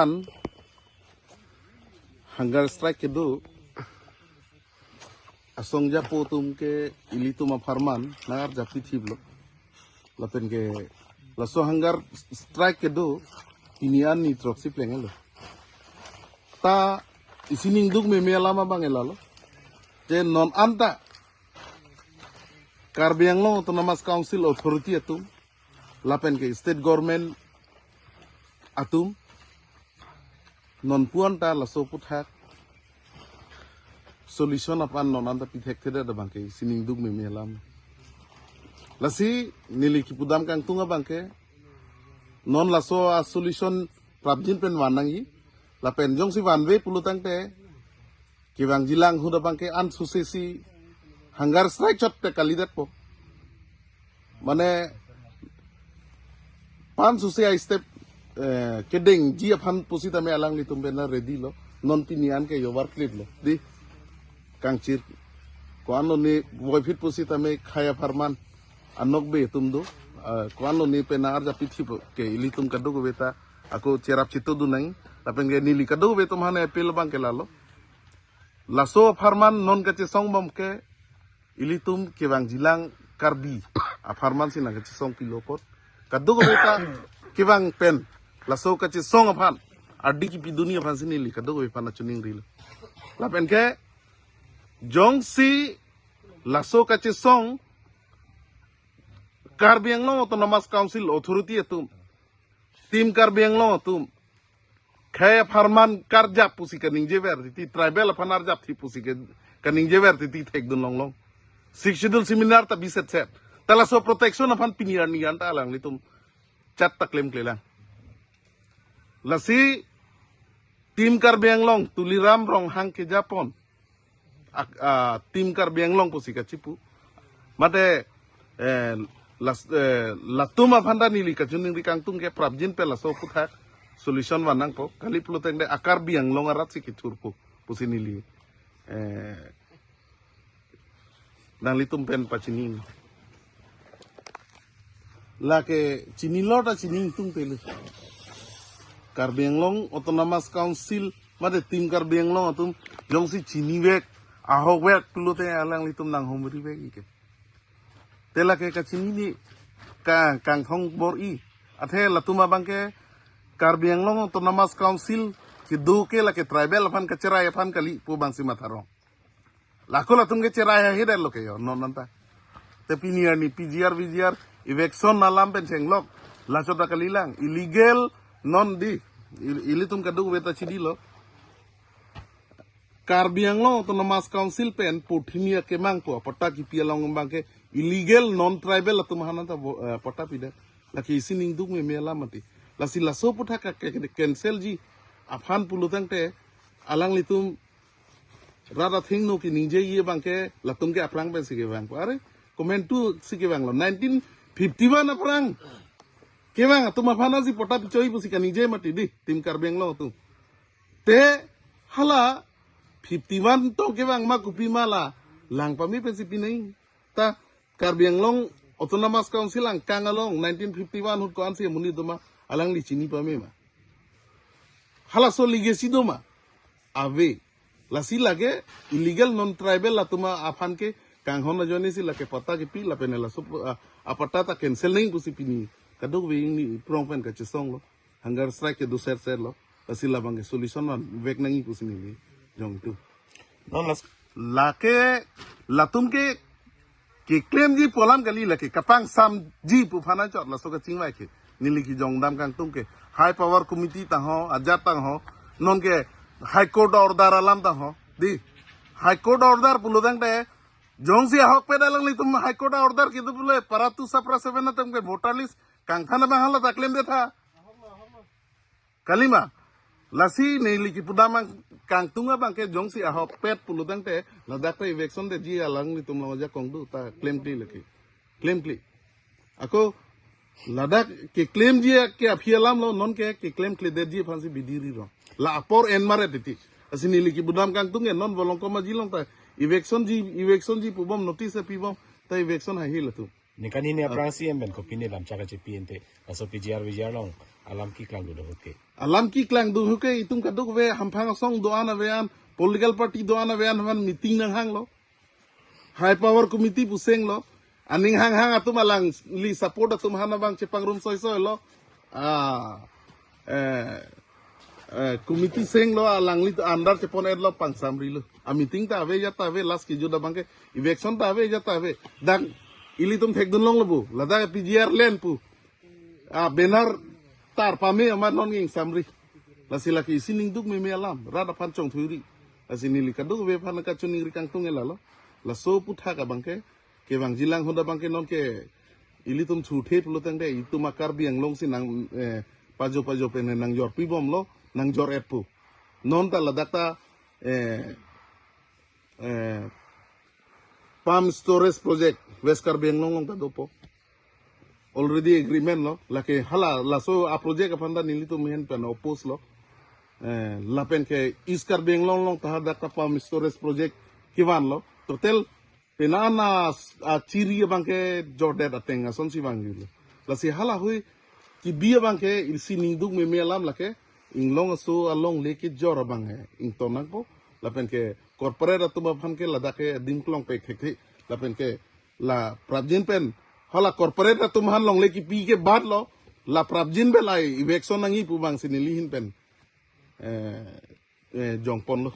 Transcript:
afan hunger strike kedu asong japo tum ke ilitum afarman nagar japi thiblo lapen ke laso hunger strike kedu inian ni troksi plengelo ta isining dug me lama bangelo je non anta Karbiang Long Autonomous Council Authority atum lapen ke state government atum non puan ta laso puthak solution apan non anta pithek theda da bangke sining dug me melam lasi nili ki pudam kang tunga bangke non laso a solution prabjin pen wanangi lapen jong si wanwe pulutang te kiwang jilang huda bangke an susesi hunger strike chot te kalidat po mane pan susi a step kedeng ji aphan pusita me alang li tumbe na ready lo non pinian ke yobar clip lo di kangchir ko ano ni boyfit pusita me khaya farman anok be tumdo ko ano ni pena arja pithi ke ilitum kadu go beta ako cerap cito du nai tapi nge nili kadu be tum hane apel bang ke lalo laso farman non kache song bom ke ilitum ke bang jilang karbi a farman sina kache song kilopot kadu go beta ke bang pen laso kache song aphan adi ki pi dunia aphan sini li kadu go beta na chuning ril lapen ke jong si laso kache song Karbiang Long Autonomous Council Authority atum tim Karbiang Long atum khaya farman karja pusi kaning jever ti tribal apanar jap thi pusi ke kaning jever ti thek dun long long sikshidul seminar ta biset set tala so protection apan piniar ni anta lang litum chat ta claim klelang lasi tim Karbiang Long tuliram rong hang ke Japon tim Karbiang Long pusi ka chipu mate latuma phanda nili ka juning ri kang tung ke prabjin pe laso puthak solution wanang po kali pluteng de akar biang long arat sikit turpo pusi nili nang litum pen pachinin la ke chinilota chining tung tele Karbiang Long Autonomous Council made tim Karbiang Long atum jongsi chini wek aho wek pluteng alang litum nang homri wek ike tela ke kachini ni kang thong bor i athe latuma bangke Karbiang Long Autonomous Council ki du ke la ke tribal aphan ka cherai aphan kali pu bangsi matharong lako latum ke cherai he der loke yo non nanta te piniar ni PGR eviction nalam pen senglok la chota kalilang illegal non di ilitum kadu beta chidi lo Karbiang Long Autonomous Council pen puthinia kemang po pata ki pialong bangke illegal non tribal atum hananta pata pida laki isining duk me mela mati lasi laso putha ka cancel ji afhan pulutang te alang litum rada thing no ki ningje ye bangke latum ke aplang pe sige bang are comment tu sige bang lo 1951 aplang ke bang atum afana ji pota pichoi pusi ka ningje mati di tim Karbiang Long tu te hala 51 to ke bang ma kupi mala lang pami pe si pinai ta Karbiang Long Autonomous Council ang kangalong 1951 hut ko ansi muni doma alang li chini pame ma hala so legacy doma ave lasi lage illegal non tribal latuma afan ke kanghon na joni si lake pata ke pi la penela so apata ta cancel ning kusi pini kaduk we ni prong pen ka chisong lo hunger strike ke do ser lo lasi la bang solution na vek nangi kusi ni jong tu non lake latum ke claim ji polam kali lake kapang sam ji pu phana chot la so ka chingwai ke nili ki jong dam kang tung ke high power committee ta ho ajat ta ho non ke high court order alam ta ho di high court order puludang te jong si hok pe dalang li tum high court order ki tu pule paratu sapra seven na tum ke voter list kang khana ba hala ta claim de tha kalima lasi nili ki pudamang kang tunga bang ke jong si ahok pet puludang te ladak ta election de ji alang li tum lawaja kong du ta claim pli laki claim pli ako ladak ke claim ji ke aphialam lo non ke claim kli de ji phansi bidiri ro la apor en mare titi asini li ki budam kang tunge non bolong ko ma jilong ta election ji pubom notice pibom ta election ha hil tu ni kanini aprang si emben ko pinilam chaka che pinte aso PGR long alam ki klang do hoke alam ki klang du huke itung kaduk ve hampang song doana vean political party doana vean han meeting nang hang lo high power committee puseng lo aning hang hang atum alang li support atum hana bang cepang room soy soy lo committee seng lo alang li andar cepon ed lo pang samri lo a meeting ta ave jata ave last ki juda bang ke election ta ave jata ave dan ili tum thek dun long lo bu lada PGR len pu benar tar pame amar non nging samri la sila ki sining duk me me alam rada pan chong thuri la sinili kaduk ve phan ka chuning ri kang tung ela lo la so putha ka bangke ke bang jilang hoda bangke non ke ili tum thu the pulo tang de itu makar biang long si nang pajo pajo pen nang jor pi bom lo nang jor epu non ta la data palm storage project west kar biang long ta dopo already agreement lo lake hala la so a project apanda nili to mehen pen oppose lo la pen ke iskar beng long long ta da palm storage project kiwan lo total penana a chiri bang ke jorde da tenga son si bang lo la si hala hui ki bia bang ke si ning duk me melam lake ing long so along leke jor bang he ing tonak po la pen ke corporate tu ba phan ke la da ke dim klong pe ke la pen ke la prabjin pen hala corporate tu man long leki pi ke bad lo la prabjin belai election nangi pu bang sinilihin pen jongpon lo